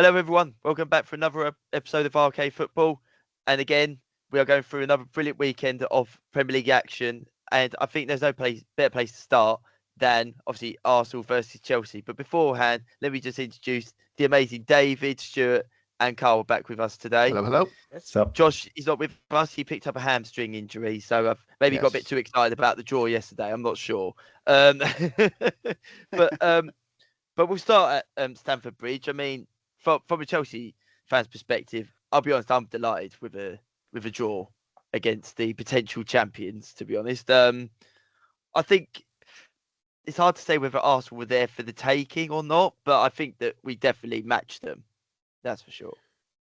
Hello, everyone. Welcome back for another episode of RK Football. And again, we are going through another brilliant weekend of Premier League action. And I think there's no better place to start than, obviously, Arsenal versus Chelsea. But beforehand, let me just introduce the amazing David, Stuart, and Carl back with us today. Hello. What's up? Josh is not with us. He picked up a hamstring injury. So I've maybe got a bit Yes. too excited about the draw yesterday. I'm not sure. But we'll start at Stamford Bridge. I mean, from a Chelsea fan's perspective, I'll be honest, I'm delighted with a draw against the potential champions, to be honest. I think it's hard to say whether Arsenal were there for the taking or not, but I think that we definitely matched them. That's for sure.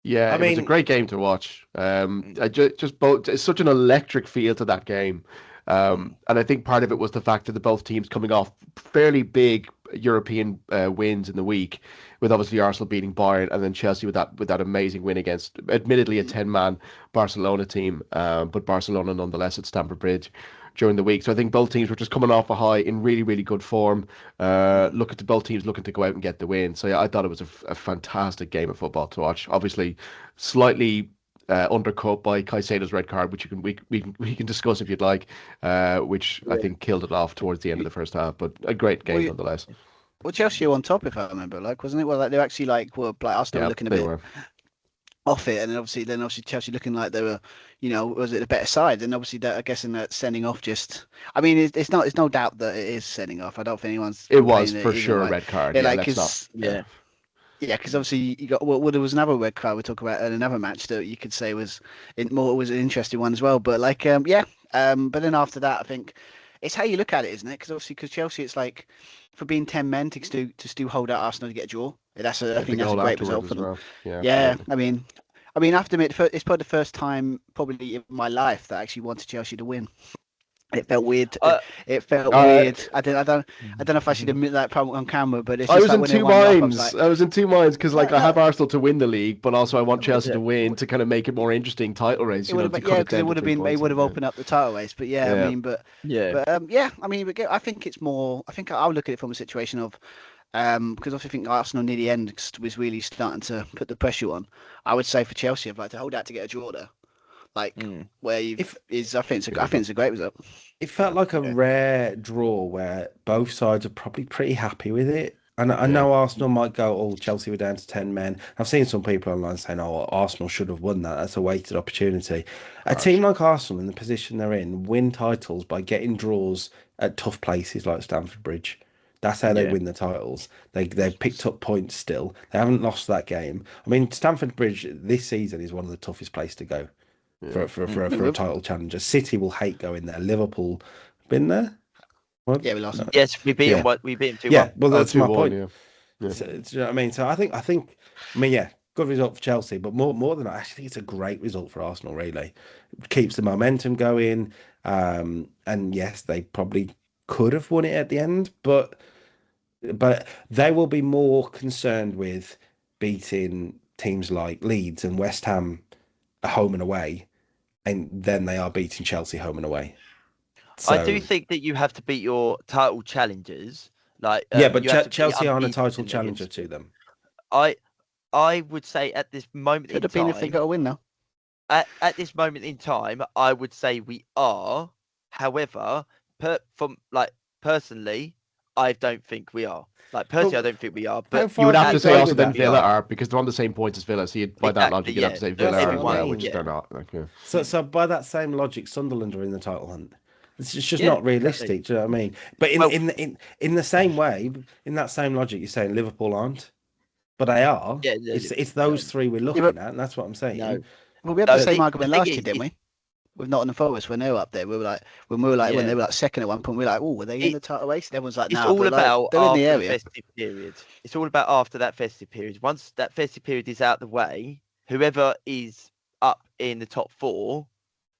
Yeah, it was a great game to watch. It's such an electric feel to that game. And I think part of it was the fact that both teams coming off fairly big European wins in the week, with obviously Arsenal beating Bayern and then Chelsea with that amazing win against, admittedly, a 10-man Barcelona team, but Barcelona nonetheless at Stamford Bridge during the week. So I think both teams were just coming off a high in really, really good form. Both teams looking to go out and get the win. So yeah, I thought it was a fantastic game of football to watch. Obviously, slightly undercut by Caicedo's red card, which we can discuss if you'd like, which I think killed it off towards the end of the first half. But a great game nonetheless. Well, Chelsea were on top, if I remember, wasn't it? Well, they were actually Arsenal looking a bit off it, and then obviously Chelsea looking like they were, was it a better side? And obviously I guess in that sending off, it's no doubt that it is sending off. I don't think anyone's. It was for sure a red card. Yeah, because obviously you got there was another red card we talk about in another match that you could say was an interesting one as well. But but then after that, I think it's how you look at it, isn't it? Because Chelsea, it's like for being 10 men to still hold out Arsenal to get a draw. I think that's a great result for them. Well. Yeah, I mean, I have to admit, it's probably the first time probably in my life that I actually wanted Chelsea to win. It felt weird. It felt weird. I don't know if I should admit that on camera, but it's just I was in two minds because I have Arsenal to win the league, but also I want Chelsea to win to kind of make it more interesting title race. Because it would have opened up the title race. But I think it's more. I think I'll look at it from a situation of. Because I think Arsenal near the end was really starting to put the pressure on. I would say for Chelsea, I'd like to hold out to get a draw there. I think it's a great result. It felt like a rare draw where both sides are probably pretty happy with it. And I know Arsenal might go, Chelsea were down to 10 men. I've seen some people online saying, Arsenal should have won that. That's a wasted opportunity. A team like Arsenal, in the position they're in, win titles by getting draws at tough places like Stamford Bridge. That's how they win the titles. They've picked up points still. They haven't lost that game. I mean, Stamford Bridge this season is one of the toughest places to go for a title challenger. City will hate going there. Liverpool been there? What? Yeah, we lost. Yes, we beat them. We beat them 2-1. Yeah, well, that's my 2-1, point. Yeah. So, do you know what I mean? So I think, good result for Chelsea, but more than that, I actually think it's a great result for Arsenal. Really, it keeps the momentum going. And yes, they probably could have won it at the end, but they will be more concerned with beating teams like Leeds and West Ham home and away, and then they are beating Chelsea home and away. So, I do think that you have to beat your title challengers. But Chelsea aren't a title challenger to them. I would say at this moment in time, could have been if they got a win now. At this moment in time, I would say we are. However, personally, I don't think we are. I don't think we are. But you would have to say also then Villa are, because they're on the same points as Villa. So by that logic, you'd have to say Villa are, which they're not. So by that same logic, Sunderland are in the title hunt. It's just not realistic. Do you know what I mean? But in the same way, in that same logic, you're saying Liverpool aren't, but they are. Yeah, it's those three we're looking at, and that's what I'm saying. No. Well, we had the same argument last year, didn't we? With Nottingham Forest when they were up there, when they were second at one point, we were like, were they in the title race? And everyone's like, no. It's all about they're in the area. Festive period. It's all about after that festive period. Once that festive period is out the way, whoever is up in the top four,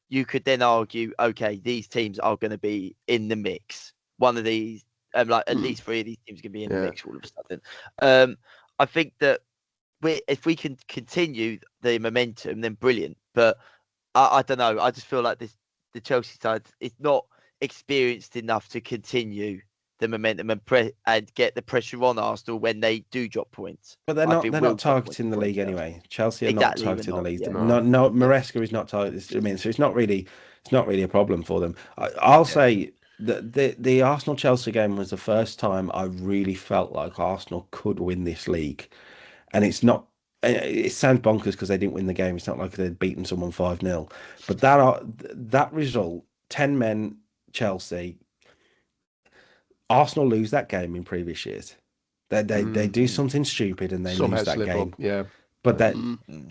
you could then argue, okay, these teams are going to be in the mix. One of these, at least three of these teams can be in the mix all of a sudden. I think that if we can continue the momentum, then brilliant. But I don't know. I just feel like the Chelsea side is not experienced enough to continue the momentum and get the pressure on Arsenal when they do drop points. But they're not targeting the league anyway. Chelsea are not targeting the league. Yeah. No, Maresca is not targeting. I mean, so it's not really a problem for them. I'll say that the Arsenal Chelsea game was the first time I really felt like Arsenal could win this league, and it's not. It sounds bonkers because they didn't win the game. It's not like they'd beaten someone 5-0, but that result, 10 men Chelsea. Arsenal lose that game in previous years. They do something stupid and they lose that game. But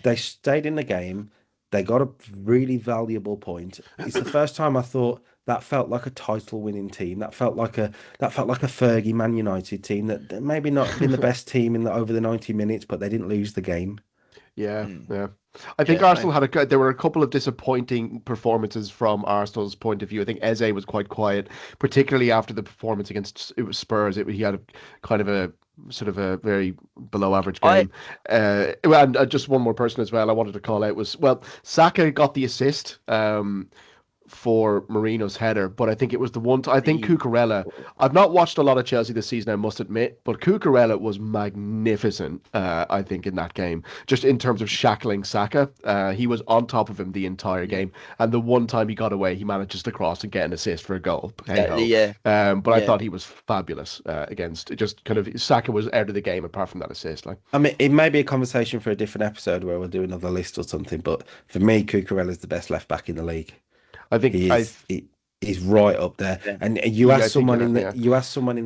they stayed in the game. They got a really valuable point. It's the first time I thought that felt like a title-winning team. That felt like a Fergie Man United team that maybe not been the best team over the 90 minutes, but they didn't lose the game. Yeah. I think Arsenal there were a couple of disappointing performances from Arsenal's point of view. I think Eze was quite quiet, particularly after the performance against Spurs. He had a kind of a sort of a very below average game. And just one more person as well I wanted to call out was, Saka got the assist for Marino's header, but I think it was the one. I think Cucurella. I've not watched a lot of Chelsea this season, I must admit, but Cucurella was magnificent. I think in that game, just in terms of shackling Saka, he was on top of him the entire game. And the one time he got away, he manages to cross and get an assist for a goal. But I thought he was fabulous against. Just kind of Saka was out of the game apart from that assist. I mean, it may be a conversation for a different episode where we'll do another list or something. But for me, Cucurella is the best left back in the league. I think he's right up there. Yeah. And you ask someone in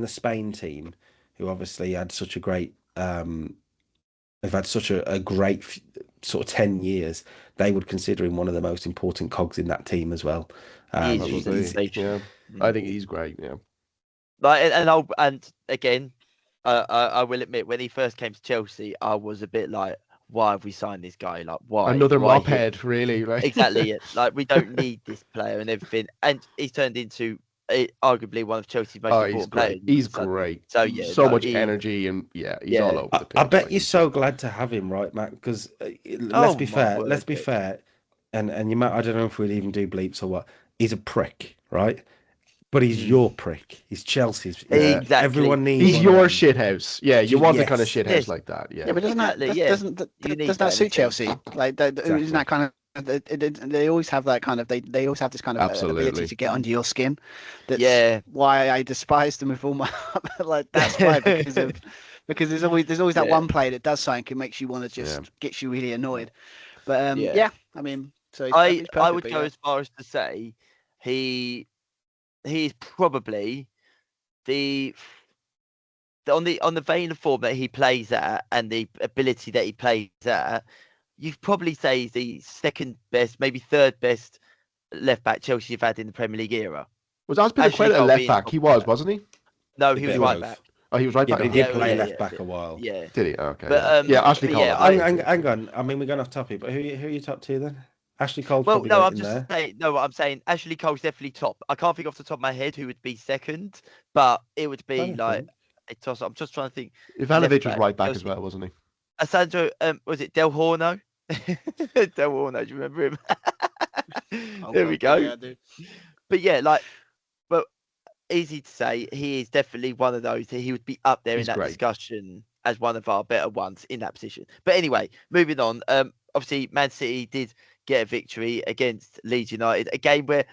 the Spain team who obviously had such a great they've had such a great sort of 10 years, they would consider him one of the most important cogs in that team as well. I think he's great. Yeah. And again, I will admit, when he first came to Chelsea, I was a bit like, why have we signed this guy? Like, why? Another mophead, really, right? Exactly. Like, we don't need this player and everything. And he's turned into arguably one of Chelsea's most important players. He's great. So much energy and he's all over the pitch. I bet you're so glad to have him, right, Matt? Because let's be fair. And you might, I don't know if we'll even do bleeps or what. He's a prick, right? But he's your prick. He's Chelsea's. Exactly. Everyone needs. He's your shithouse. Yeah, you want the kind of shithouse like that. Yeah, but doesn't that suit Chelsea? Like, isn't that kind of? They always have that kind of. They always have this kind of ability to get under your skin. That's why I despise them with all my heart. Like, that's why, because there's always that one player that does something and makes you want to just gets you really annoyed. But I mean, so I would go as far as to say he is probably on the vein of form that he plays at and the ability that he plays at, you'd probably say he's the second best, maybe third best left back Chelsea have had in the Premier League era. Was Azpilicueta a left back? He was, wasn't he? No, he was right back. Oh, he was right back. He did play left back a while. Yeah. Did he? Okay. But, Ashley Cole. Hang on. I mean, we're going off topic, but who are you top two then? Ashley Cole. Well, no, I'm saying Ashley Cole's definitely top. I can't think off the top of my head who would be second, but it would be like a toss. I'm just trying to think. Ivanovic was right back as well, wasn't he? Alessandro, was it Del Horno? Del Horno, do you remember him? There we go. Yeah, but but easy to say, he is definitely one of those. He would be up there in that discussion as one of our better ones in that position. But anyway, moving on. Obviously, Man City did get a victory against Leeds United, a game where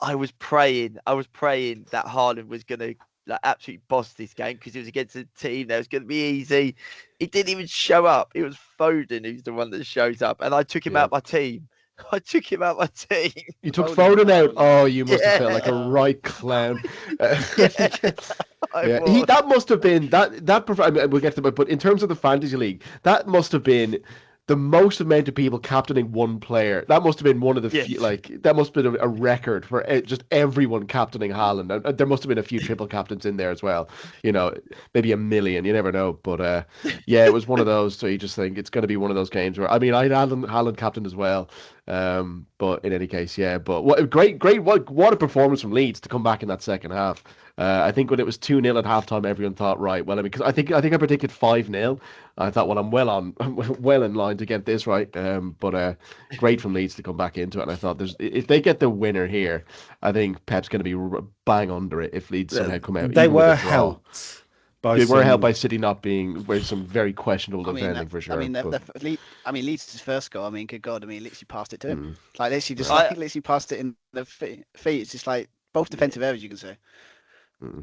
I was praying that Haaland was going to absolutely boss this game because it was against a team that was going to be easy. He didn't even show up. It was Foden who's the one that shows up, and I took him out my team. You took Foden out. Oh, you must have felt like a right clown. That must have been that. I mean, we'll get to it, but in terms of the fantasy league, that must have been the most amount of people captaining one player. That must have been one of the few, that must have been a record for just everyone captaining Haaland. There must have been a few triple captains in there as well. You know, maybe 1 million. You never know. But it was one of those. So you just think it's going to be one of those games where, I mean, I had Haaland captain as well. But in any case, but what a great what a performance from Leeds to come back in that second half. I think when it was 2-0 at halftime, everyone thought, right, well, I mean, because I predicted 5-0. I thought, well, I'm well in line to get this right. But great from Leeds to come back into it. And I thought, if they get the winner here, I think Pep's going to be bang under it if Leeds somehow come out. They even with were a draw. helped by They were helped some. by City not being with some very questionable defending for sure. Leeds' first goal. I mean, good God! I mean, literally passed it to him. Like literally, just Right. literally passed it in the feet. It's just like both defensive errors, you can say.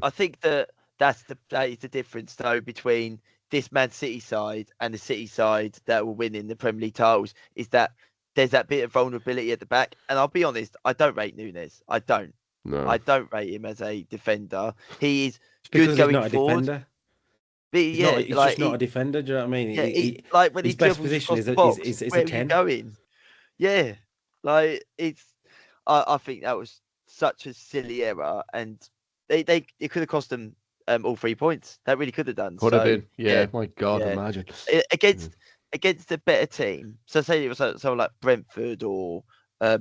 I think that is the difference though between this Man City side and the City side that will win in the Premier League titles is that there's that bit of vulnerability at the back. And I'll be honest, I don't rate Núñez. I don't. No. I don't rate him as a defender. He is Because good going he's not forward. a defender. But He's yeah, just not a defender. Do you know what I mean? Yeah, like when his he best dribbles position across is the box, is where a are you 10. going? Yeah, like it's. I think that was such a silly error, and it could have cost them all 3 points. That really could have done. Could have been. Yeah, my God, yeah. imagine. Against a better team. So say it was someone like Brentford or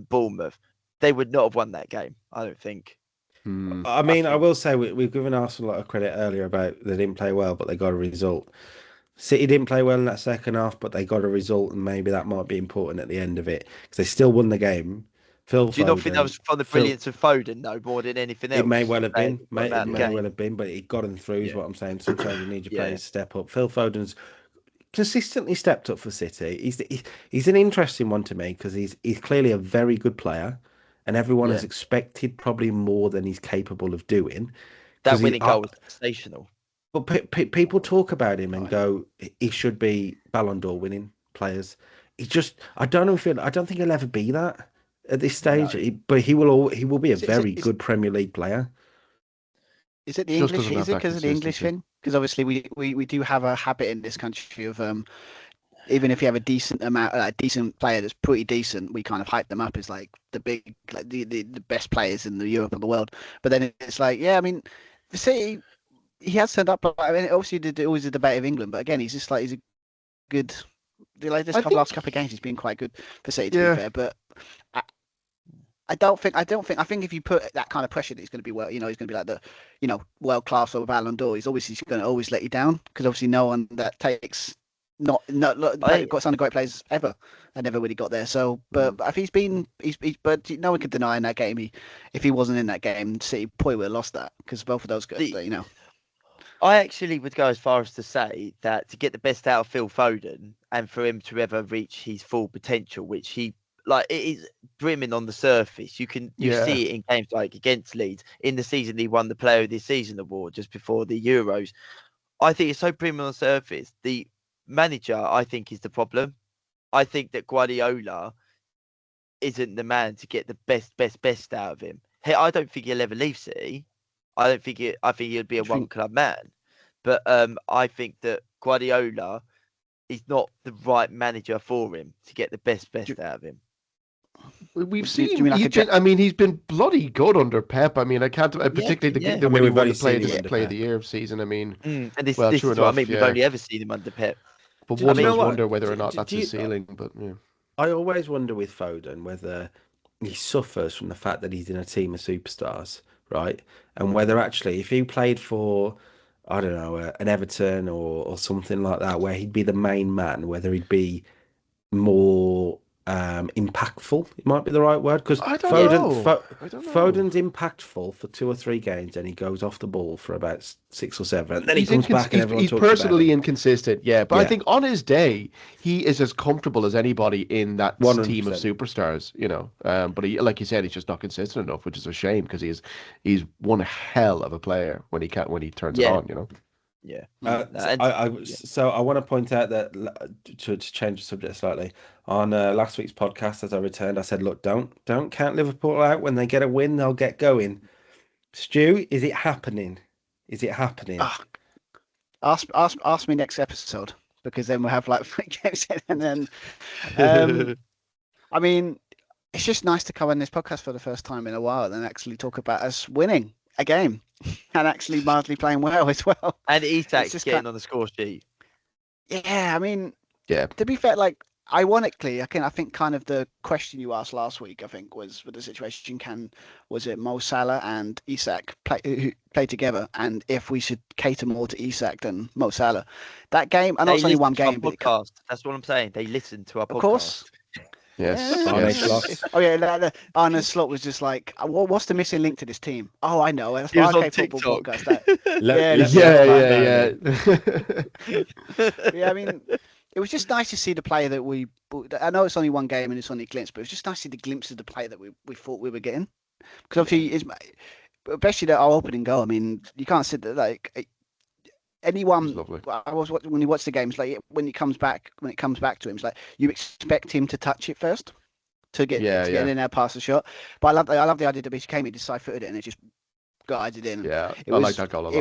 Bournemouth, they would not have won that game. I don't think. I mean, I will say we've given Arsenal a lot of credit earlier about they didn't play well, but they got a result. City didn't play well in that second half, but they got a result, and maybe that might be important at the end of it because they still won the game. Do you not think that was from the brilliance of Foden, though, more than anything else? It may well have been. It may well have been, but it got them through, is what I'm saying. Sometimes you need your players to step up. Phil Foden's consistently stepped up for City. He's an interesting one to me because he's clearly a very good player, and everyone has expected probably more than he's capable of doing. That winning goal was sensational. But people talk about him and go, he should be Ballon d'Or winning players. I don't think he'll ever be that at this stage. No. But he will be a very good Premier League player. Is it the Just English? doesn't Is have it because that of the English consistency. thing? Because obviously we do have a habit in this country of even if you have a decent amount, a decent player that's pretty decent, we kind of hype them up as like the big, like the best players in the Europe of the world. But then it's like, yeah, I mean, the City, he has turned up. I mean, obviously, always a debate of England, but again, he's a good. Like last couple of games, he's been quite good for City to be fair. But I think if you put that kind of pressure that he's going to be he's going to be like the, world class or Ballon d'Or. He's obviously going to always let you down because obviously no one that takes. Got some of the great players ever. I never really got there. So, but if but no one could deny in that game. If he wasn't in that game, City probably would have lost that because both of those guys, I actually would go as far as to say that to get the best out of Phil Foden and for him to ever reach his full potential, which it is brimming on the surface. You see it in games like against Leeds in the season he won the Player of the Season award just before the Euros. I think it's so brimming on the surface. The manager, I think, is the problem. I think that Guardiola isn't the man to get the best out of him. Hey, I don't think he'll ever leave City. I think he'll be a one club man. But I think that Guardiola is not the right manager for him to get the best out of him. We've seen. He's been bloody good under Pep. I mean, I can't particularly when he won the Player of the Year season. I mean, and this is what I mean. We've only ever seen him under Pep. But one does wonder whether or not that's his ceiling. But yeah. I always wonder with Foden whether he suffers from the fact that he's in a team of superstars, right? And whether actually, if he played for, I don't know, an Everton or something like that, where he'd be the main man, whether he'd be more impactful, it might be the right word, because Foden's impactful for 2 or 3 games, and he goes off the ball for about 6 or 7, and then he comes back and everyone talks about it. He's personally inconsistent, but I think on his day he is as comfortable as anybody in that 100%. Team of superstars, but he, like you said, he's just not consistent enough, which is a shame because he's one hell of a player when he turns it on, So I want to point out that to change the subject slightly, on last week's podcast, as I returned, I said, look, don't count Liverpool out. When they get a win, they'll get going. Stu, is it happening? Ask me next episode, because then we'll have like 3 games in, and then I mean, it's just nice to come on this podcast for the first time in a while and actually talk about us winning a game and actually mildly playing well as well. And Isak's getting on the score sheet. Yeah, I mean, to be fair, like ironically, I think kind of the question you asked last week, I think, was with the situation: was it Mo Salah and Isak play together, and if we should cater more to Isak than Mo Salah? That game, I know it's only one game, but podcast. That's what I'm saying. They listened to our podcast. Of course. Yes. Arne yes. Slot. Oh yeah, Arne Slot was just like, what's the missing link to this team? Oh, I know. That's He was the on RK Football TikTok. podcast. Yeah. Yeah, I mean, it was just nice to see the player that we. I know it's only one game and it's only a glimpse, but it was just nice to see the glimpse of the player that we thought we were getting. Because obviously, especially our opening goal. I mean, you can't sit there like anyone. When you watch the games, like when it comes back to him, it's like you expect him to touch it first to get in there past the shot. But I love the idea that he came, he just side-footed it and it just guided in. Yeah, I like that goal a lot.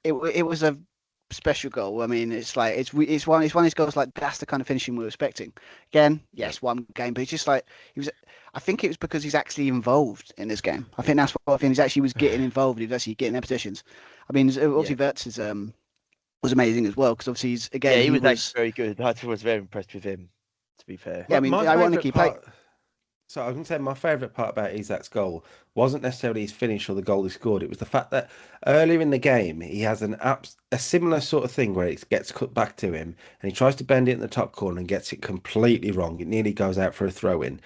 It was a special goal. I mean, it's like it's one of these goals like that's the kind of finishing we were expecting. Again, yes, one game, but it's just like he was. I think it was because he's actually involved in this game. I think that's what I think. He was getting involved. He was actually getting their positions. I mean, obviously Wirtz was amazing as well because obviously he was actually very good. I was very impressed with him. To be fair, yeah, I mean, I want to keep playing. So I can say my favourite part about Isak's goal wasn't necessarily his finish or the goal he scored. It was the fact that earlier in the game he has a similar sort of thing where it gets cut back to him and he tries to bend it in the top corner and gets it completely wrong. It nearly goes out for a throw-in,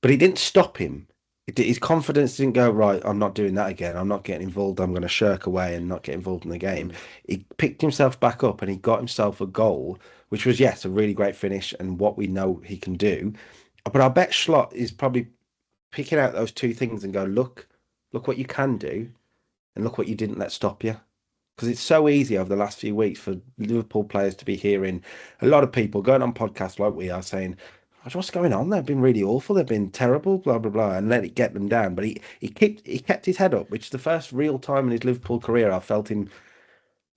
but he didn't stop him. His confidence didn't go, right, I'm not doing that again. I'm not getting involved. I'm going to shirk away and not get involved in the game. He picked himself back up and he got himself a goal, which was, yes, a really great finish and what we know he can do. But I bet Slot is probably picking out those two things and go, look what you can do and look what you didn't let stop you. Because it's so easy over the last few weeks for Liverpool players to be hearing a lot of people going on podcasts like we are saying, what's going on? They've been really awful. They've been terrible, blah, blah, blah, and let it get them down. But he kept his head up, which is the first real time in his Liverpool career I felt him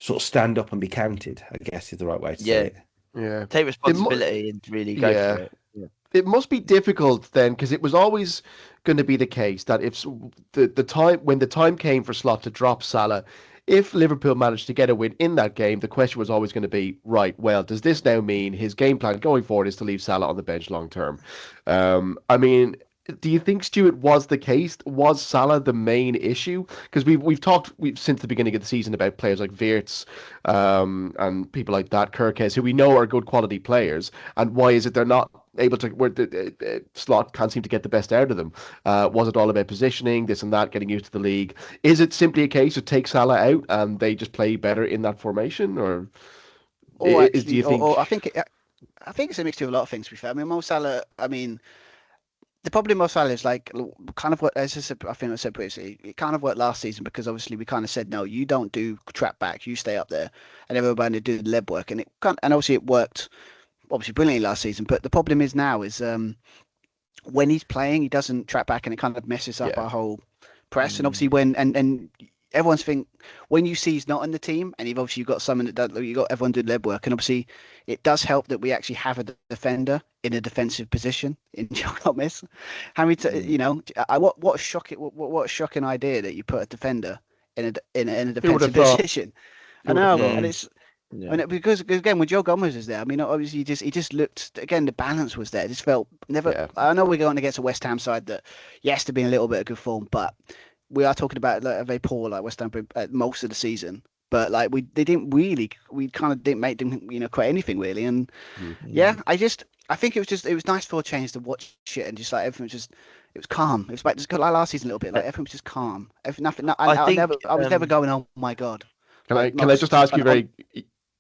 sort of stand up and be counted, I guess is the right way to say it. Yeah. Take responsibility and really go for it. Yeah. It must be difficult then, because it was always going to be the case that if when the time came for Slot to drop Salah, if Liverpool managed to get a win in that game, the question was always going to be, right, well, does this now mean his game plan going forward is to leave Salah on the bench long term? I mean, do you think, Stuart, was the case? Was Salah the main issue? Because we've talked since the beginning of the season about players like Wirtz and people like that, Kirkes, who we know are good quality players, and why is it they're not able to, where the Slot can't seem to get the best out of them? Was it all about positioning, this and that, getting used to the league? Is it simply a case of take Salah out and they just play better in that formation, or do you think? I think it's a mixture of a lot of things. To be fair, I mean, Mo Salah. I mean, the problem with Mo Salah is like kind of what, as I said, I think I said previously, it kind of worked last season because obviously we kind of said, no, you don't do trap back, you stay up there, and everybody did the lead work, and obviously it worked obviously brilliantly last season. But the problem is now is when he's playing, he doesn't trap back, and it kind of messes up our whole press. And obviously and everyone's think when you see he's not in the team, and you've got someone that does, you got everyone doing lead work, and obviously it does help that we actually have a defender in a defensive position in Joe Gomez. How many, what a shocking idea that you put a defender in a defensive position. I know, and it's. Yeah. And because again, when Joe Gomez is there, I mean, obviously he just looked, again, the balance was there. It just felt never. Yeah. I know we're going against a West Ham side that, yes, they've been a little bit of good form, but we are talking about like a very poor like West Ham most of the season. But like we kind of didn't make them create anything really. And I think it was nice for a change to watch it and just like everything was it was calm. It was like just like last season a little bit, like everything was just calm. Nothing. I was never going, oh my god. Can I just ask you very?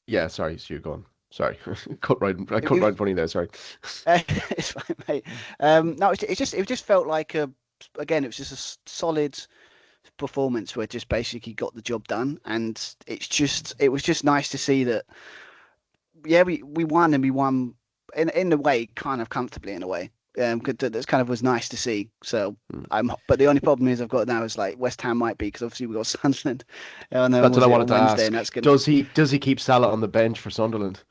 Yeah, sorry, Stu, go on. Sorry, I cut right in front of you there. Sorry. It's fine, mate. No, it just felt like again, it was just a solid performance where just basically got the job done, and it was just nice to see that. Yeah, we won, and we won in a way, kind of comfortably in a way. That's kind of was nice to see. So but the only problem is I've got now is like West Ham might be, because obviously we've got Sunderland. That's what I wanted to ask. Does he keep Salah on the bench for Sunderland?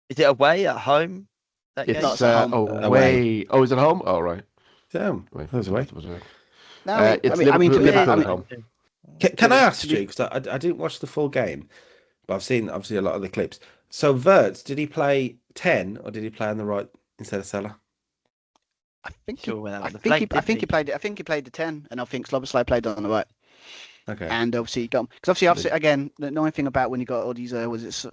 Is it away, at home? It's away. Oh, is it home? Oh, right. Damn, that was away. No, it's Liverpool at home. Can I ask you, because I didn't watch the full game, but I've seen obviously a lot of the clips. So Wirtz, did he play 10 or did he play on the right instead of Salah? I think Sure, went out I on the think flank, he, I didn't think he? he played. I think he played the 10, and I think Szoboszlai played on the right. Okay. And obviously, because obviously, again, the annoying thing about when you got all these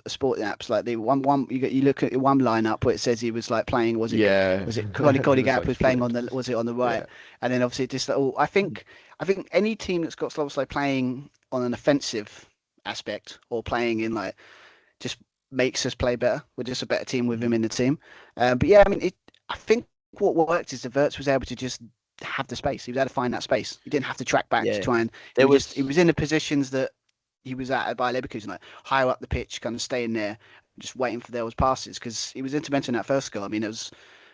sporting apps, like the one you look at one lineup where it says he was like playing. Was it Cody Gap was playing on the on the right, and then obviously just I think any team that's got Szoboszlai playing on an offensive aspect or playing in like just makes us play better. We're just a better team with him in the team. But yeah, I mean, I think what worked is the Wirtz was able to just have the space. He was able to find that space. He didn't have to track back to try and. He was in the positions that he was at by Leverkusen, like higher up the pitch, kind of staying there, just waiting for those passes because he was instrumental in that first goal. I mean,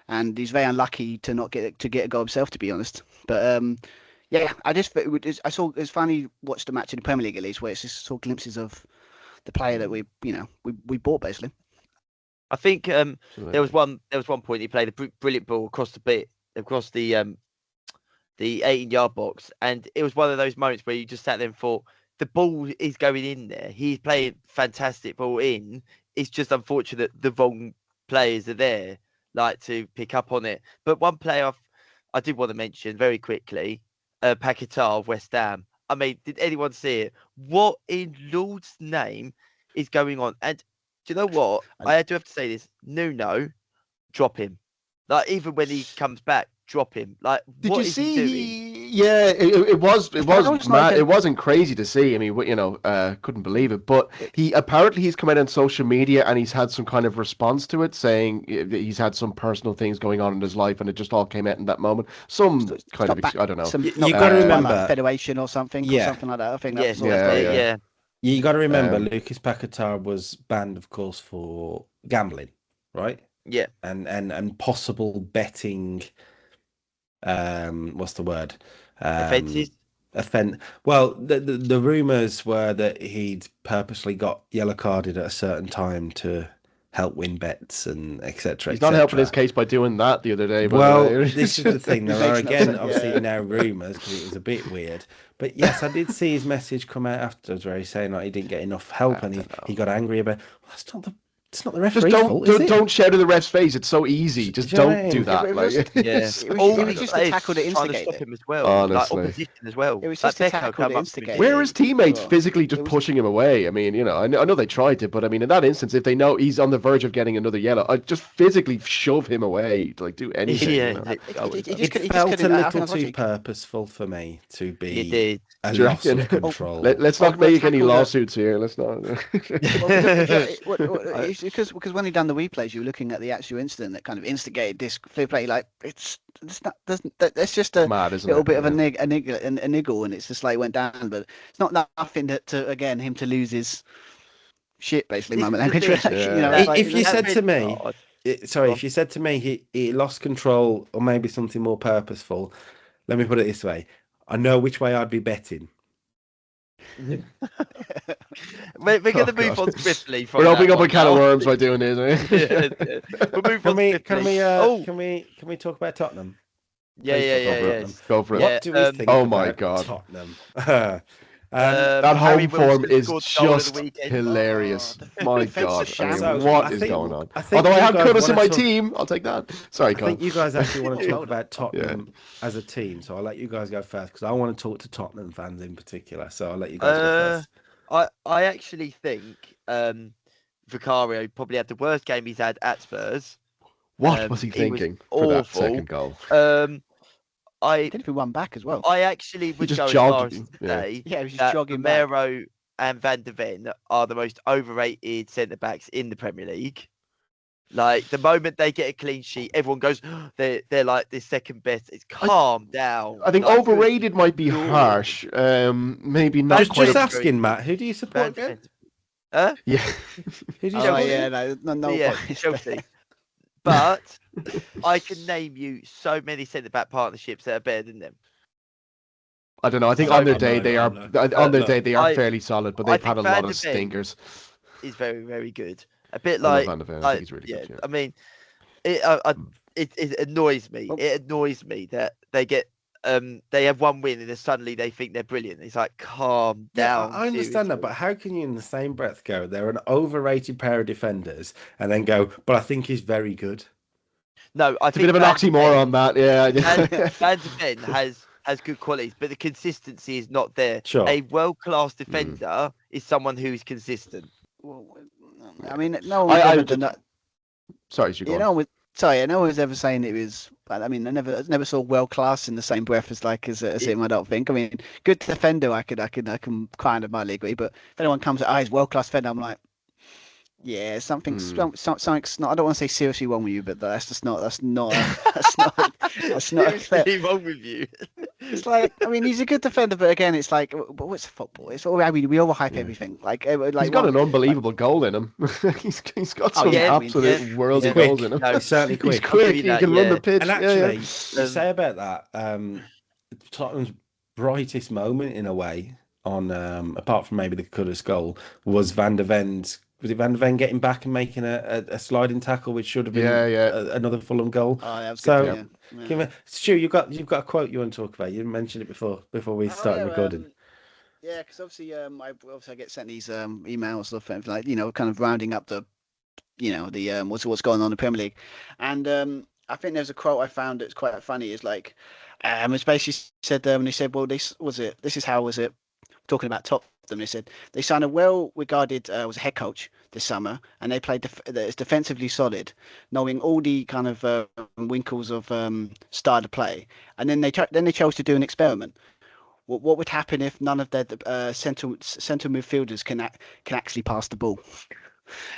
and he's very unlucky to not get a goal himself, to be honest. But yeah, I saw. It's funny watched the match in the Premier League at least, where it's just saw glimpses of the player that we bought basically. I think there was one point he played a brilliant ball across the 18-yard box, and it was one of those moments where you just sat there and thought the ball is going in there. He's playing fantastic ball in. It's just unfortunate the wrong players are there, like to pick up on it. But one player I did want to mention very quickly, Paquetá of West Ham. I mean, did anyone see it? What in Lord's name is going on? And do you know what? I do have to say this. Nuno, drop him. Like, even when he comes back, drop him. Like, Did you see? Yeah, it was mad. It wasn't crazy to see. I mean, couldn't believe it. But he's come out on social media and he's had some kind of response to it, saying he's had some personal things going on in his life, and it just all came out in that moment. I don't know. You got to remember like federation or something, or something like that. I think that's yeah. You got to remember, Lucas Paquetá was banned, of course, for gambling, right? Yeah, and possible betting. What's the word? Offences. Well, the rumors were that he'd purposely got yellow carded at a certain time to help win bets and etc. He's not helping his case by doing that the other day. Well, this is the thing. There are again, obviously, now rumors because it was a bit weird. But yes, I did see his message come out afterwards where he's saying like he didn't get enough help and he got angry about. Well, it's not the referee's fault, is it? Don't shout in the ref's face. It's so easy. Just don't do that. It was just a tackle to instigate stop him as well. Honestly. Like opposition as well. It was just a tackle to instigate. Where are his teammates physically just pushing him away? I mean, I know they tried to, but I mean, in that instance, if they know he's on the verge of getting another yellow, I'd just physically shove him away. Like, do anything. It felt a little too purposeful for me to be a loss of control. Let's not make any lawsuits here. Let's not. Because when he done the replays, you were looking at the actual incident that kind of instigated this fair play. Like it's just a mad, little bit of a niggle, and it's just like went down. But it's not nothing to again him to lose his shit basically. If you said to me, if you said to me he lost control or maybe something more purposeful, let me put it this way: I know which way I'd be betting. We're going to move on swiftly. We're opening up a can of worms by doing this. We'll move on swiftly. Can we talk about Tottenham? Yeah. Go for it. What do we think about Tottenham? That home form is just hilarious. My God, what is going on? Although I have Curtis in my team, I'll take that. Sorry, Colin. I think you guys actually want to talk about Tottenham as a team, so I'll let you guys go first because I want to talk to Tottenham fans in particular. So I'll let you guys go first. I actually think Vicario probably had the worst game he's had at Spurs. What was he thinking for that second goal? I did one back as well. I actually would go as far as to say he was just jogging back. Romero and Van de Ven are the most overrated centre backs in the Premier League. Like the moment they get a clean sheet, everyone goes, they're like the second best. It's calm down. I think overrated might be harsh. Maybe not. Just asking, Matt, who do you support again? Yeah. Who do you support? Chelsea. But I can name you so many centre-back partnerships that are better than them. I don't know. I think on their day they are fairly solid, but they've had a lot of stinkers. He's very, very good. A bit like Van de Ven. I think he's really good. Yeah. I mean, it annoys me. It annoys me that they get they have one win and then suddenly they think they're brilliant. It's like, calm down. I understand that, seriously. but how can you in the same breath go, they're an overrated pair of defenders, and then go, but I think he's very good? No, I It's a think bit of an oxymoron, that. Yeah. Van de Ven has good qualities, but the consistency is not there. Sure. A world-class defender is someone who is consistent. Well, I mean, no one's ever done that. Sorry, No one was ever saying it was. I mean, I never saw world class in the same breath as him. I don't think. I mean, good defender, I can kind of mildly agree. But if anyone comes at, he's world class defender, I'm like, yeah, something's not. I don't want to say seriously wrong with you, but that's not Seriously wrong with you. It's like, I mean, he's a good defender, but again, it's like, but what's football? It's all we overhype everything. Like he's got an unbelievable goal in him. he's got some absolute worldly goals in him. No, he's certainly quick. He's quick. He can run the pitch. And actually, you say about that, Tottenham's brightest moment in a way, on apart from maybe the Cudder's goal, was Van der Ven's. Was it Van der Ven getting back and making a sliding tackle, which should have been another Fulham goal? Oh, that was good. Stu, you've got a quote you want to talk about. You mentioned it before we started recording. Yeah, because obviously, I get sent these emails of like, kind of rounding up the what's going on in the Premier League, and I think there's a quote I found that's quite funny. It's like, it's basically said they said, well, this is how was it. Talking about Tottenham, they said they signed a well-regarded was a head coach this summer, and they played it's defensively solid, knowing all the kind of wrinkles of style of play. And then they chose to do an experiment. What would happen if none of their centre midfielders can actually pass the ball?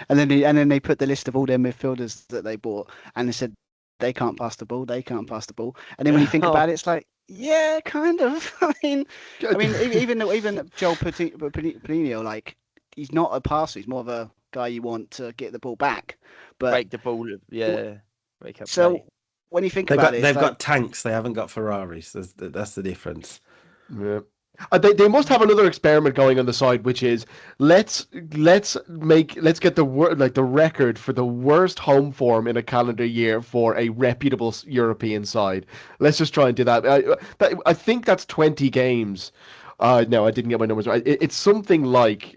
And then they put the list of all their midfielders that they bought, and they said they can't pass the ball. They can't pass the ball. And then when you think about it, it's like, yeah, kind of. I mean, even Joel Patino, like, he's not a passer. He's more of a guy you want to get the ball back, but break the ball. Yeah. Break up. So when you think about it, they've got tanks. They haven't got Ferraris. That's the difference. Yeah. They must have another experiment going on the side, which is let's get the record for the worst home form in a calendar year for a reputable European side. Let's just try and do that. I think that's 20 games. No, I didn't get my numbers right. It's something like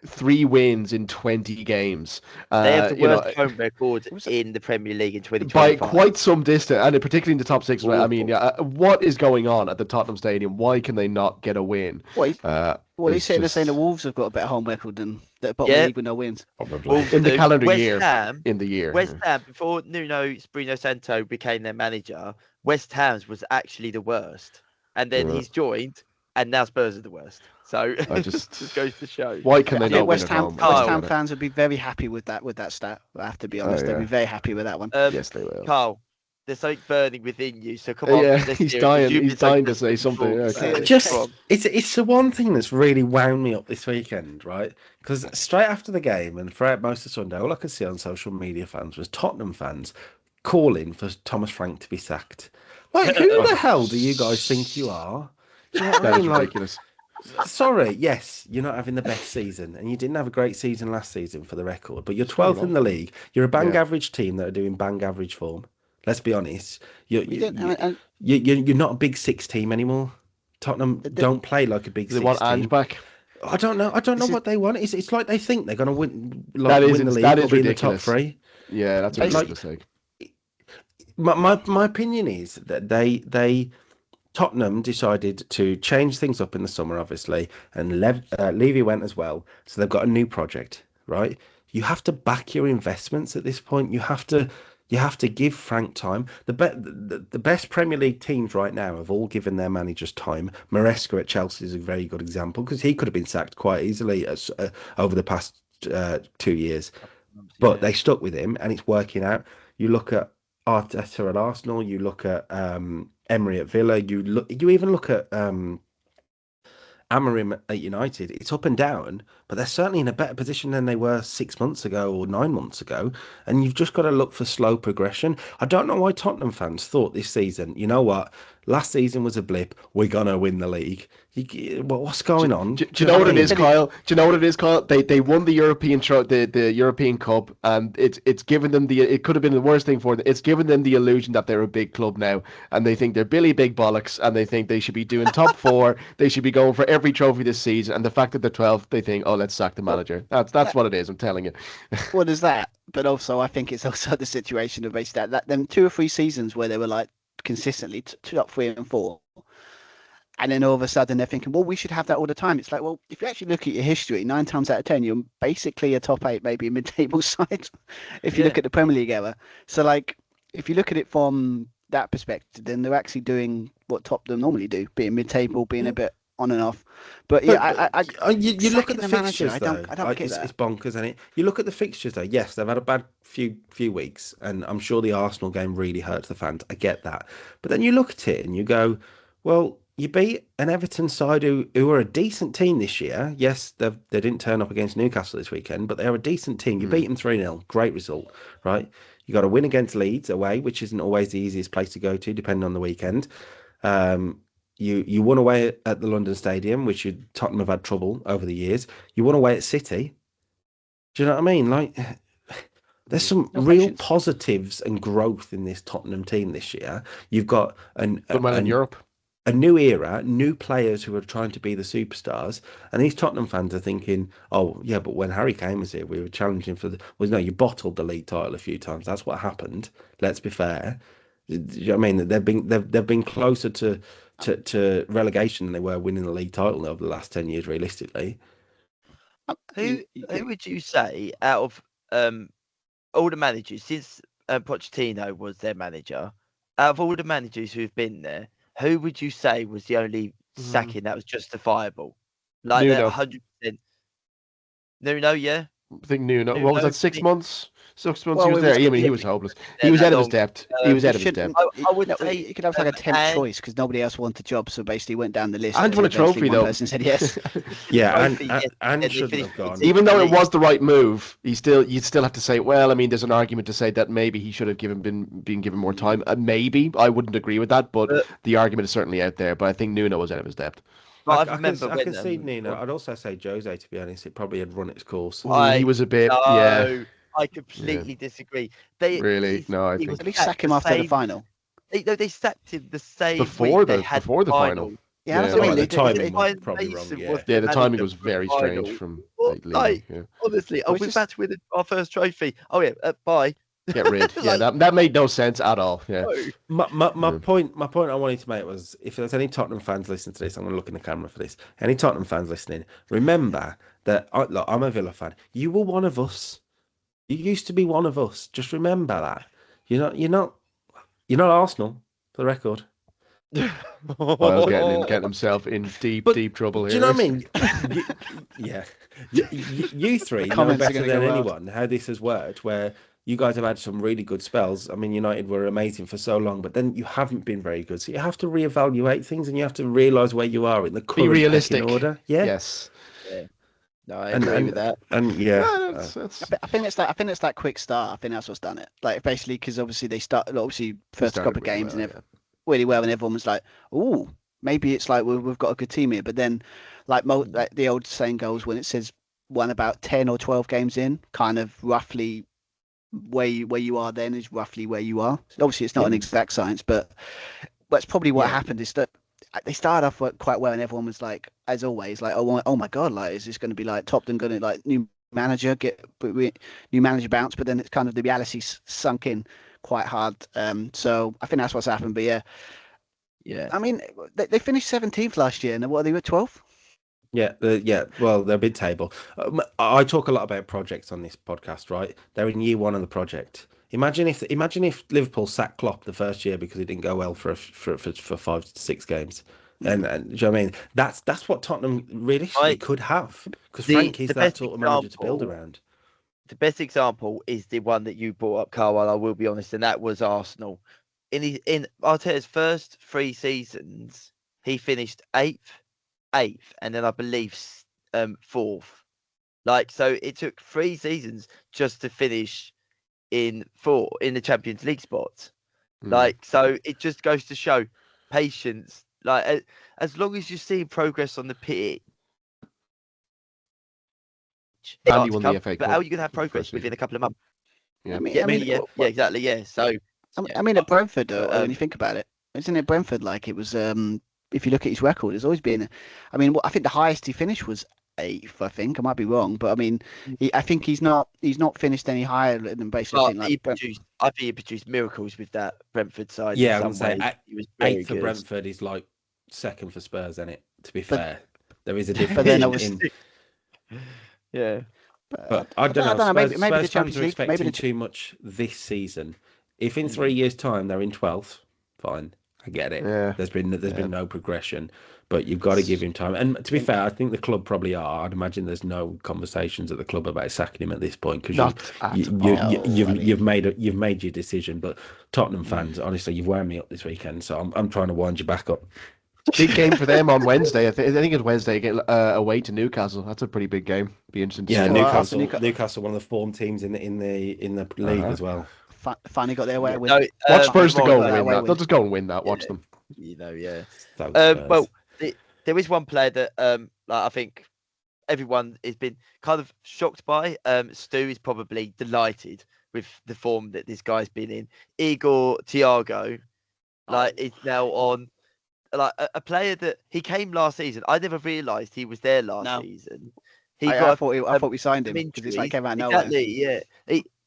3 wins in 20 games. They have the worst home record in the Premier League in 2025. By quite some distance, and particularly in the top 6. I mean, what is going on at the Tottenham Stadium? Why can they not get a win? He's saying the Wolves have got a better home record than the bottom league with no wins. Probably. In the calendar year. In the year. West Ham, before Nuno Espirito Santo became their manager, West Ham's was actually the worst. And then he's joined, and now Spurs are the worst. So just goes to show. Why can they not West win at home? West Ham fans would be very happy with that stat. I have to be honest. They'd be very happy with that one. Yes, they will. Carl, there's something burning within you, so come on. Yeah, he's dying. He's dying to say something. It's the one thing that's really wound me up this weekend, right? Because straight after the game and throughout most of Sunday, all I could see on social media fans was Tottenham fans calling for Thomas Frank to be sacked. Like, who the hell do you guys think you are? Do you know what I mean? Ridiculous. Sorry, yes, you're not having the best season, and you didn't have a great season last season for the record, but you're 12th in the league. You're a bang average team that are doing bang average form. Let's be honest. You're not a big 6 team anymore. Tottenham don't play like a big 6 team. They want Ange back. I don't know what they want. It's like they think they're going to win the league or be in the top 3. Yeah, that's a ridiculous mistake. My opinion is that Tottenham decided to change things up in the summer, obviously, and Levy went as well. So they've got a new project, right? You have to back your investments at this point. You have to give Frank time. The best Premier League teams right now have all given their managers time. Maresca at Chelsea is a very good example because he could have been sacked quite easily over the past 2 years, but they stuck with him and it's working out. You look at Arteta at Arsenal. You look at Emery at Villa. You even look at Amorim at United. It's up and down, but they're certainly in a better position than they were 6 months ago or 9 months ago. And you've just got to look for slow progression. I don't know why Tottenham fans thought this season, you know what? Last season was a blip. We're gonna win the league. What's going on? Do you know what it is, Kyle? Do you know what it is, Kyle? They won the the European Cup, and it's given them it could have been the worst thing for them. It's given them the illusion that they're a big club now, and they think they're Billy Big Bollocks, and they think they should be doing top four. They should be going for every trophy this season, and the fact that they're 12th, they think, oh, let's sack the manager. That's what it is. I'm telling you. What is that? But also, I think it's also the situation of basically that them 2 or 3 seasons where they were like consistently top 3 and 4. And then all of a sudden they're thinking, well, we should have that all the time. It's like, well, if you actually look at your history, 9 times out of 10, you're basically a top 8, maybe a mid-table side, if you look at the Premier League era. So, like, if you look at it from that perspective, then they're actually doing what Tottenham normally do, being mid-table, being a bit on and off. But yeah, you look at the fixtures though. I don't get that. It's bonkers, isn't it? You look at the fixtures though. Yes, they've had a bad few weeks, and I'm sure the Arsenal game really hurts the fans. I get that, but then you look at it and you go, well, you beat an Everton side who are a decent team this year. Yes, they didn't turn up against Newcastle this weekend, but they're a decent team. You beat them 3-0. Great result, right? You got to win against Leeds away, which isn't always the easiest place to go to, depending on the weekend. You won away at the London Stadium, which Tottenham have had trouble over the years. You won away at City. Do you know what I mean? Like, there's some real positives and growth in this Tottenham team this year. You've got in Europe. A new era, new players who are trying to be the superstars, and these Tottenham fans are thinking, "Oh, yeah, but when Harry Kane was here, we were challenging for the." Well, no, you bottled the league title a few times. That's what happened. Let's be fair. Do you know what I mean? They've been closer to relegation than they were winning the league title over the last 10 years, realistically. Who would you say out of all the managers since Pochettino was their manager, out of all the managers who've been there, who would you say was the only sacking that was justifiable? Like that 100%. Nuno, yeah. I think Nuno. What was that? 6 months? 6 months Well, he was there. I mean, he was hopeless. He was out of his depth. He was out of his depth. I would say you could have like a temp choice because nobody else wanted a job, so basically went down the list. And won a trophy though. One person said yes. Yeah, and shouldn't have gone. Even though it was the right move, you'd still have to say, well, I mean, there's an argument to say that maybe he should have been given more time. Maybe I wouldn't agree with that, but the argument is certainly out there. But I think Nuno was out of his depth. I can see Nuno. I'd also say Jose, to be honest. It probably had run its course. He was a bit, yeah. I completely disagree. I think at least sack him after the final. They sacked him the same before the final. Yeah, the timing was probably wrong. Yeah, the timing was very strange from honestly, we're about to win our first trophy. Oh yeah, bye. Get rid. Yeah, that made no sense at all. Yeah. My point I wanted to make was, if there's any Tottenham fans listening to this, I'm going to look in the camera for this. Any Tottenham fans listening, remember that look, I'm a Villa fan. You were one of us. You used to be one of us. Just remember that. You're not Arsenal, for the record. Well, getting himself in deep trouble here. Do you know what I mean? You three know better than anyone how this has worked, where you guys have had some really good spells. I mean, United were amazing for so long, but then you haven't been very good. So you have to reevaluate things, and you have to realise where you are in the current be realistic order. Yeah. Yes. Yeah. No, I agree with that. And yeah, I think it's that quick start. I think that's what's done it. Like basically, because obviously they started first couple of games really well, and everyone was like, "Oh, maybe it's like we've got a good team here." But then, like the old saying goes, when it says won about 10 or 12 games in, kind of roughly where you are then is roughly where you are. Obviously, it's not an exact science, but that's probably what happened. Is that they started off quite well, and everyone was like, as always, like, oh my god, like, is this going to be like Tottenham going to like new manager bounce? But then it's kind of the reality sunk in quite hard. So I think that's what's happened. But yeah. I mean, they finished 17th last year, and what, they were 12th. Yeah. Well, they're mid-table. I talk a lot about projects on this podcast, right? They're in year one of the project. Imagine if Liverpool sacked Klopp the first year because it didn't go well for 5 to 6 games. And do you know what I mean? That's what Tottenham realistically could have, because Frank is that sort of manager to build around. The best example is the one that you brought up, Carl. I will be honest, and that was Arsenal. In Arteta's first 3 seasons, he finished 8th, and then I believe 4th. Like, so it took 3 seasons just to finish in the Champions League spot. Like, so it just goes to show patience. Like, as long as you see progress on the pitch, And you won the FA but Cup how are you going to have for the progress first within season. a couple of months? Yeah. Yeah, exactly. Yeah. So, I mean, at Brentford, when you think about it, isn't it Brentford? Like it was. If you look at his record, it's always been. I mean, I think the highest he finished was 8th. I think I might be wrong, but I mean, I think he's not finished any higher than basically. I think he produced miracles with that Brentford side. Yeah, in I'm some saying ways. He was very 8th for good. Brentford is like 2nd for Spurs, isn't it? To be fair, there is a difference. But then I was. Yeah. But I don't know. Maybe Spurs the fans Champions are League. expecting too much this season. If in 3 years' time they're in 12th, fine, I get it. Yeah. There's been no progression, but you've got to give him time. And to be fair, I think the club probably are. I'd imagine there's no conversations at the club about sacking him at this point because you've made your decision. But Tottenham fans, honestly, you've wound me up this weekend, so I'm trying to wind you back up. Big game for them on Wednesday. I think it's Wednesday away to Newcastle. That's a pretty big game. Be interesting to see. Newcastle, one of the form teams in the league as well. Finally got their way with. Watch Spurs to go and win that. They'll just go and win that. Watch them. Yeah. Well, there is one player that I think everyone has been kind of shocked by. Stu is probably delighted with the form that this guy's been in. Igor Thiago, is now on. Like a player that he came last season. I never realised he was there last season. I thought we signed him because it's like came out of nowhere. Exactly, yeah.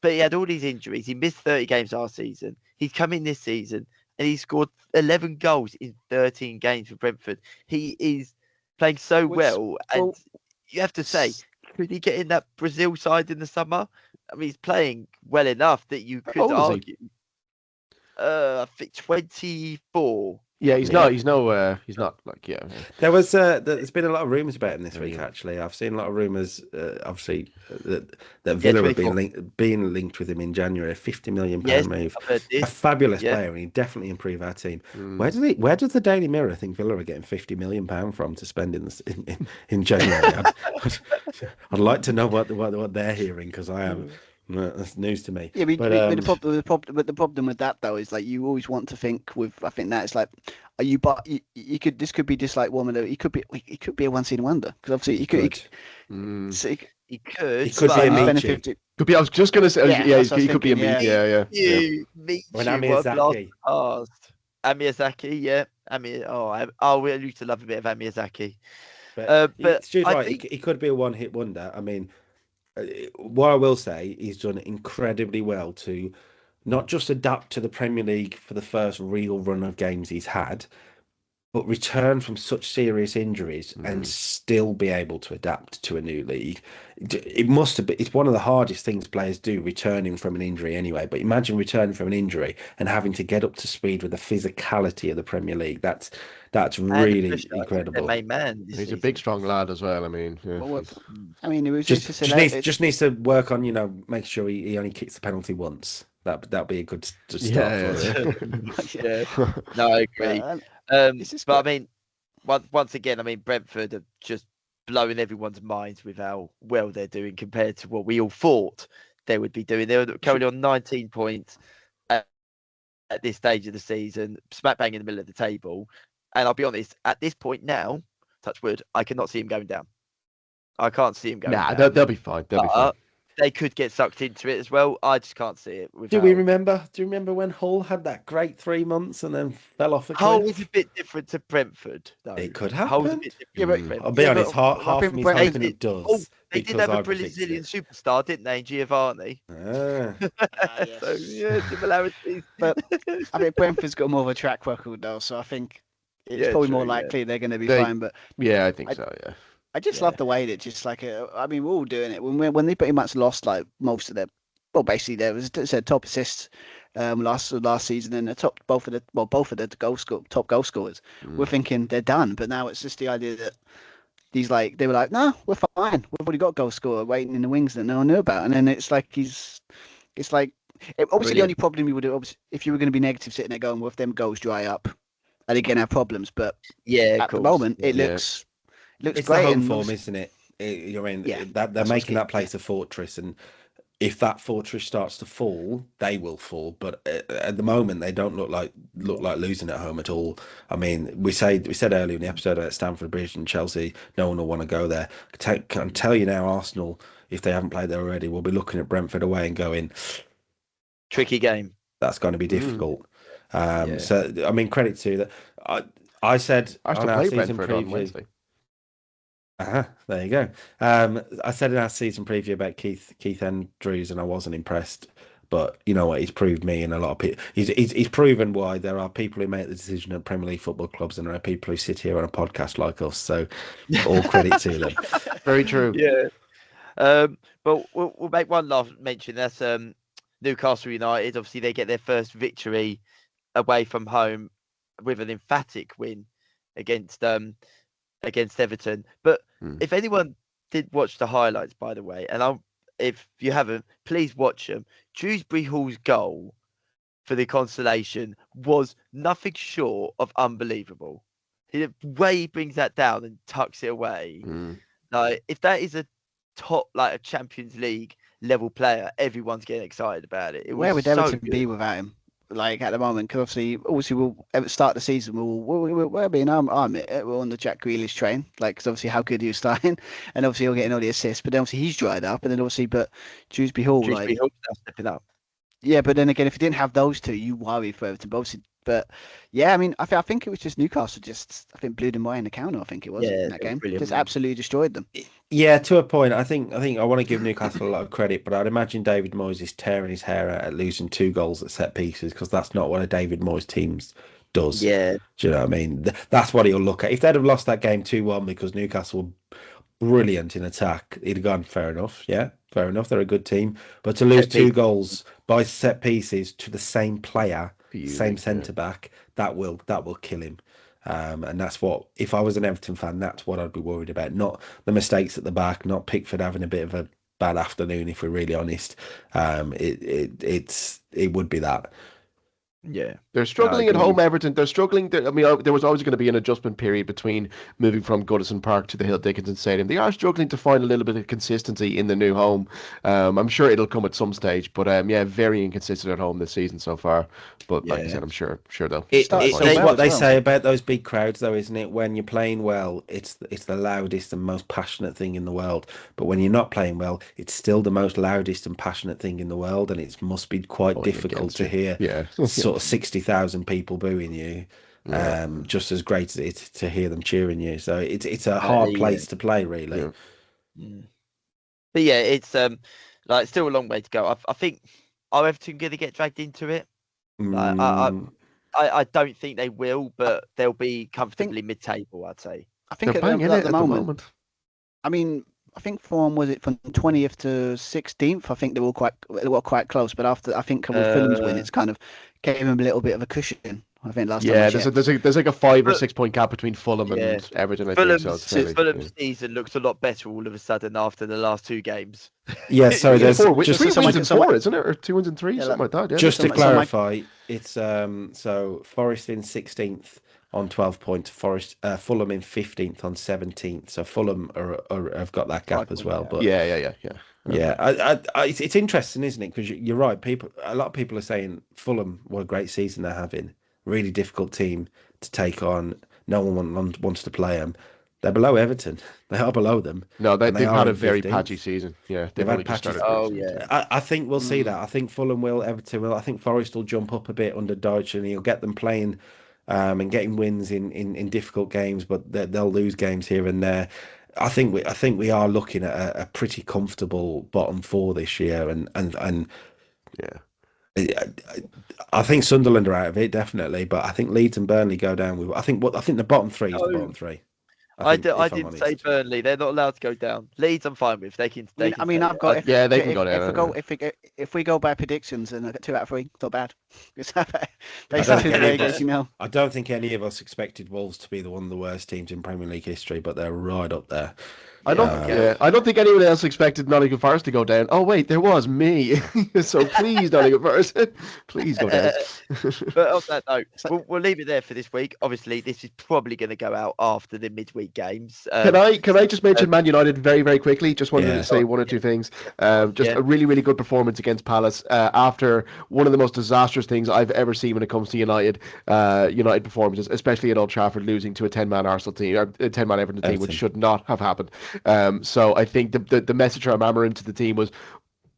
But he had all these injuries. He missed 30 games last season. He's come in this season and he scored 11 goals in 13 games for Brentford. He is playing so well, and you have to say, could he get in that Brazil side in the summer? I mean, he's playing well enough that you could argue. I think 24. Yeah, he's not like There's been a lot of rumours about him this week. Actually, I've seen a lot of rumours. Obviously, that Villa have been linked with him in January. A £50 million move. A fabulous player, and he definitely improve our team. Where does the Daily Mirror think Villa are getting £50 million from to spend in January? I'd like to know what they're hearing because I am. No, that's news to me. Yeah, but the problem with that though is like you always want to think with. I think that it's like, you could. This could be just like one of the. He could be a one-season wonder because obviously he could. He could be a Michi. Could be. I was just gonna say. He could be a Michi. When Amiyazaki. Amiyazaki, yeah. We used to love a bit of Amiyazaki. But Stu's right. He could be a one-hit wonder. I mean. What I will say, he's done incredibly well to not just adapt to the Premier League for the first real run of games he's had, but return from such serious injuries and still be able to adapt to a new league. It must have been. It's one of the hardest things players do, returning from an injury anyway. But imagine returning from an injury and having to get up to speed with the physicality of the Premier League. That's really incredible. He's a big, strong lad as well. I mean, it was just needs to work on, make sure he only kicks the penalty once. That'll be a good start for him. No, I agree. But I mean, once again, Brentford are just blowing everyone's minds with how well they're doing compared to what we all thought they would be doing. They're currently on 19 points at this stage of the season, smack bang in the middle of the table. And I'll be honest, at this point now, touch wood, I cannot see him going down. I can't see him going down. Nah, they'll be fine. They'll be fine. They could get sucked into it as well. I just can't see it. Do you remember when Hull had that great 3 months and then fell off a cliff? Hull is a bit different to Brentford, though. It could happen. Hull's a bit different to I'll be honest, half of me's hoping it does. They did have a Brazilian superstar, didn't they, Giovanni? Yes. So, similarities. But Brentford's got more of a track record, though, so I think it's probably more likely they're going to be fine. But I think so, yeah. I just love the way that just like we're all doing it when they pretty much lost like most of their basically there was top assists last season and both of the top goal scorers. We're thinking they're done, but now it's just the idea that they were like, no, we're fine. We've already got goal scorer waiting in the wings that no one knew about, and then it's like obviously the only problem you would have if you were going to be negative sitting there going, well, if them goals dry up, and again have problems, but at the moment it looks it's great. The home form, isn't it? I mean, Yeah, that they're that's what's making key, that place a fortress, and if that fortress starts to fall, they will fall. But at the moment, they don't look like losing at home at all. I mean, we said earlier in the episode about Stamford Bridge and Chelsea, no one will want to go there. Can tell you now, Arsenal, if they haven't played there already, will be looking at Brentford away and going, Tricky game. that's going to be difficult. Yeah. So I mean, credit to that. I said on Arsenal our play season Brentford on preview. Wednesday. There you go. I said in our season preview about Keith Andrews, and I wasn't impressed. But you know what? He's proved me and a lot of people. He's proven why there are people who make the decision at Premier League football clubs, and there are people who sit here on a podcast like us. So, all credit to them. Very true. Yeah. But we'll make one last mention. That's Newcastle United. Obviously, they get their first victory away from home with an emphatic win against Everton. But if anyone did watch the highlights, by the way, and if you haven't, please watch them. Dewsbury Hall's goal for the consolation was nothing short of unbelievable. The way he brings that down and tucks it away. Like, if that is a top, like a Champions League level player, everyone's getting excited about it. Where would so Everton good. be without him? Like at the moment, because obviously we'll start the season. We'll be in arm it. We're on the Jack Grealish train, like because obviously how good he was starting, and obviously he'll getting all the assists. But then obviously he's dried up, and then obviously but Dewsbury Hall, Dewsbury Hall's now stepping up. yeah. But then again, if you didn't have those two, you worry for Everton. But yeah, I mean, I think it was just Newcastle I think blew them away in the counter. I think it was in that game. Brilliant. Just absolutely destroyed them. Yeah, to a point. I think I want to give Newcastle a lot of credit, but I'd imagine David Moyes is tearing his hair out at losing 2 goals at set pieces, because that's not what a David Moyes team does. Yeah. Do you know what I mean? That's what he'll look at. If they'd have lost that game 2-1 because Newcastle were brilliant in attack, he'd have gone, fair enough. Yeah, fair enough. They're a good team. But to lose 2 goals by set pieces to the same player, same centre back, that will kill him. And that's what, if I was an Everton fan, that's what I'd be worried about. Not the mistakes at the back, not Pickford having a bit of a bad afternoon, if we're really honest. It would be that. Yeah. They're struggling at home, Everton. They're struggling. I mean, there was always going to be an adjustment period between moving from Goodison Park to the Hill Dickinson Stadium. They are struggling to find a little bit of consistency in the new home. I'm sure it'll come at some stage, but yeah, very inconsistent at home this season so far. But like I said, I'm sure they'll. It's what they say about those big crowds, though, isn't it? When you're playing well, it's the loudest and most passionate thing in the world. But when you're not playing well, it's still the most loudest and passionate thing in the world, and it must be quite difficult to hear. Yeah. Sort of 60,000 people booing you, just as great as it is to hear them cheering you. So it's a hard place to play, really. Yeah. But yeah, it's like still a long way to go. I think, are Everton going to get dragged into it? Like, I don't think they will, but they'll be comfortably mid-table, I'd say. I think at the moment. I mean, I think from 20th to 16th. I think they were quite close, but after I think with Fulham's win, it's kind of gave them a little bit of a cushion. I think last time. Yeah, there's like a 5 or 6 point gap between Fulham and Everton. Fulham's season looks a lot better all of a sudden after the last 2 games. Yeah, so there's 3 wins and 4, isn't it, or 2 wins and 3, something like that. Yeah. Just to clarify, it's so Forest in 16th on 12 points, Fulham in 15th on 17th. So Fulham have got that gap as well. But yeah. It's interesting, isn't it? Because you're right. A lot of people are saying Fulham, what a great season they're having. Really difficult team to take on. No one wants to play them. They're below Everton. They are below them. No, they've had a very patchy season. Yeah, they've had patchy. I think we'll see that. I think Fulham will, Everton will. I think Forest will jump up a bit under Dyche, and he'll get them playing and getting wins in difficult games, but they'll lose games here and there. I think we are looking at a pretty comfortable bottom 4 this year, and yeah. I think Sunderland are out of it, definitely, but I think Leeds and Burnley go down. I think the bottom 3 is the bottom 3. I didn't say Burnley. They're not allowed to go down. Leeds, I'm fine with. They can. I mean, I've got. They can go down. If we go by predictions and I get 2 out of 3, not bad. I don't think any of us expected Wolves to be one of the worst teams in Premier League history, but they're right up there. I don't think anyone else expected Nottingham Forest to go down. Oh wait, there was me. So please, Nottingham Forest, please go down. But on that note, we'll leave it there for this week. Obviously, this is probably going to go out after the midweek games. Can I just mention Man United very, very quickly? Just wanted to say one or two things. A really, really good performance against Palace after one of the most disastrous things I've ever seen when it comes to United performances, especially at Old Trafford, losing to a 10-man Arsenal team or a 10-man Everton team, which should not have happened. So I think the message from Amarin to the team was,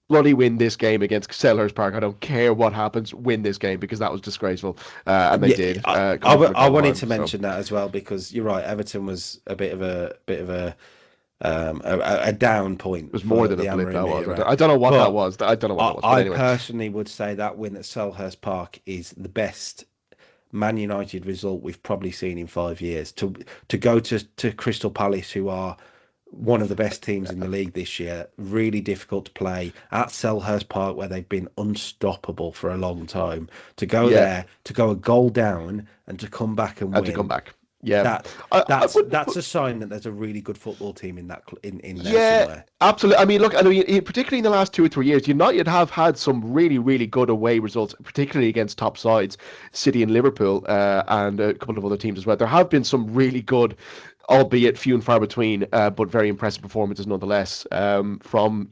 bloody win this game against Selhurst Park. I don't care what happens, win this game, because that was disgraceful, and they did. I wanted to mention that as well, because you're right. Everton was a bit of a down point. It was more than a blip. That was. I don't know what that was. I don't know what that was. I anyway. Personally would say that win at Selhurst Park is the best Man United result we've probably seen in 5 years. To go to Crystal Palace, who are one of the best teams in the league this year, really difficult to play at Selhurst Park, where they've been unstoppable for a long time. To go there, to go a goal down, and to come back and win. To come back. Yeah, that's a sign that there's a really good football team in there somewhere. Absolutely. I mean, look, particularly in the last 2 or 3 years, United have had some really, really good away results, particularly against top sides, City and Liverpool, and a couple of other teams as well. There have been some really good, albeit few and far between, but very impressive performances nonetheless, from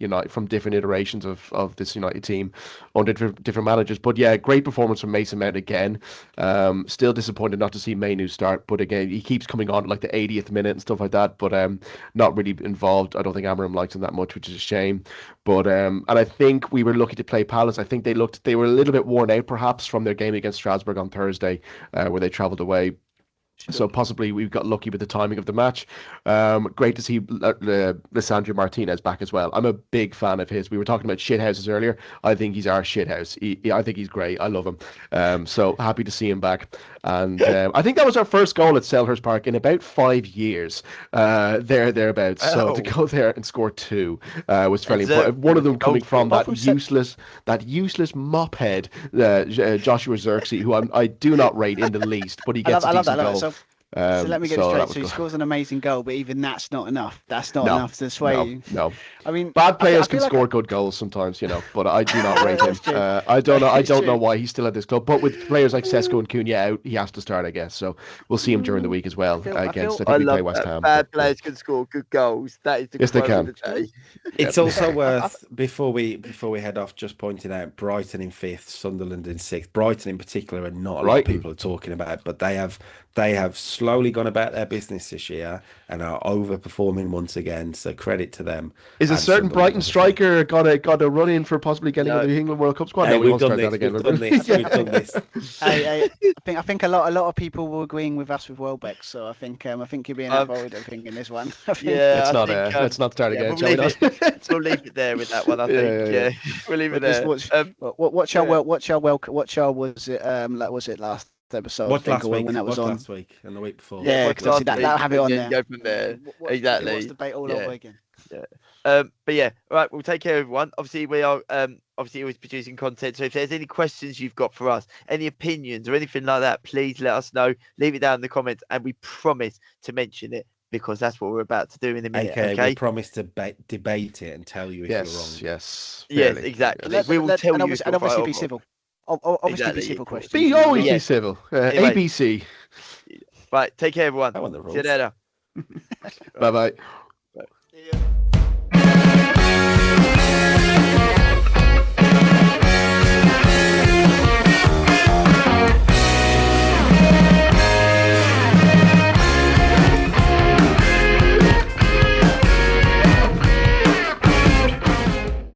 different iterations of this United team under different managers. But yeah, great performance from Mason Mount again. Still disappointed not to see Mainu start, but again, he keeps coming on like the 80th minute and stuff like that, but not really involved. I don't think Amarim likes him that much, which is a shame. But and I think we were lucky to play Palace. I think they were a little bit worn out perhaps from their game against Strasbourg on Thursday, where they travelled away. So possibly we got lucky with the timing of the match. Great to see Lisandro Martinez back as well. I'm a big fan of his. We were talking about shithouses earlier. I think he's our shithouse. I think he's great. I love him. So happy to see him back. And I think that was our first goal at Selhurst Park in about 5 years. Thereabouts. Oh. So to go there and score 2 was fairly important. One of them coming from that useless mophead, Joshua Xerxes, who I do not rate in the least, but he gets a decent goal. So let me get it straight. So he scores an amazing goal, but even that's not enough. That's not enough to sway you. No. I mean, bad players can score good goals sometimes, but I do not rate him. I don't know why he's still at this club. But with players like Sesko and Cunha out, he has to start, I guess. So we'll see him during the week as well. I think we play West Ham. Bad players can score good goals. That is the yes, they can. Of the day. It's also worth before we head off, just pointing out Brighton in 5th, Sunderland in 6th. Brighton in particular, and not a lot of people are talking about, but they have slowly gone about their business this year and are overperforming once again. So credit to them. Is a certain Brighton striker got a run in for possibly getting into the England World Cup squad? No, we've done this. We've done this. I think a lot of people were agreeing with us with Welbeck. So I think you're being avoided. I think in this one. Let's not start again. We'll leave it there with that one. I think. Yeah. We'll leave it there. Watch our was it last episode? What last week? When that was on last week and the week before. Yeah, because that'll have it on there. Go from there. Exactly. What's the debate all over again? Yeah. But yeah, all right. We'll take care of everyone. Obviously, we are always producing content. So if there's any questions you've got for us, any opinions or anything like that, please let us know. Leave it down in the comments, and we promise to mention it, because that's what we're about to do in a minute. Okay. We promise to debate it and tell you if you're wrong. Yes, exactly. We will tell you. And obviously be civil. Obviously be civil questions. Be civil. ABC. Right. Take care, everyone. See you later. Bye. See you.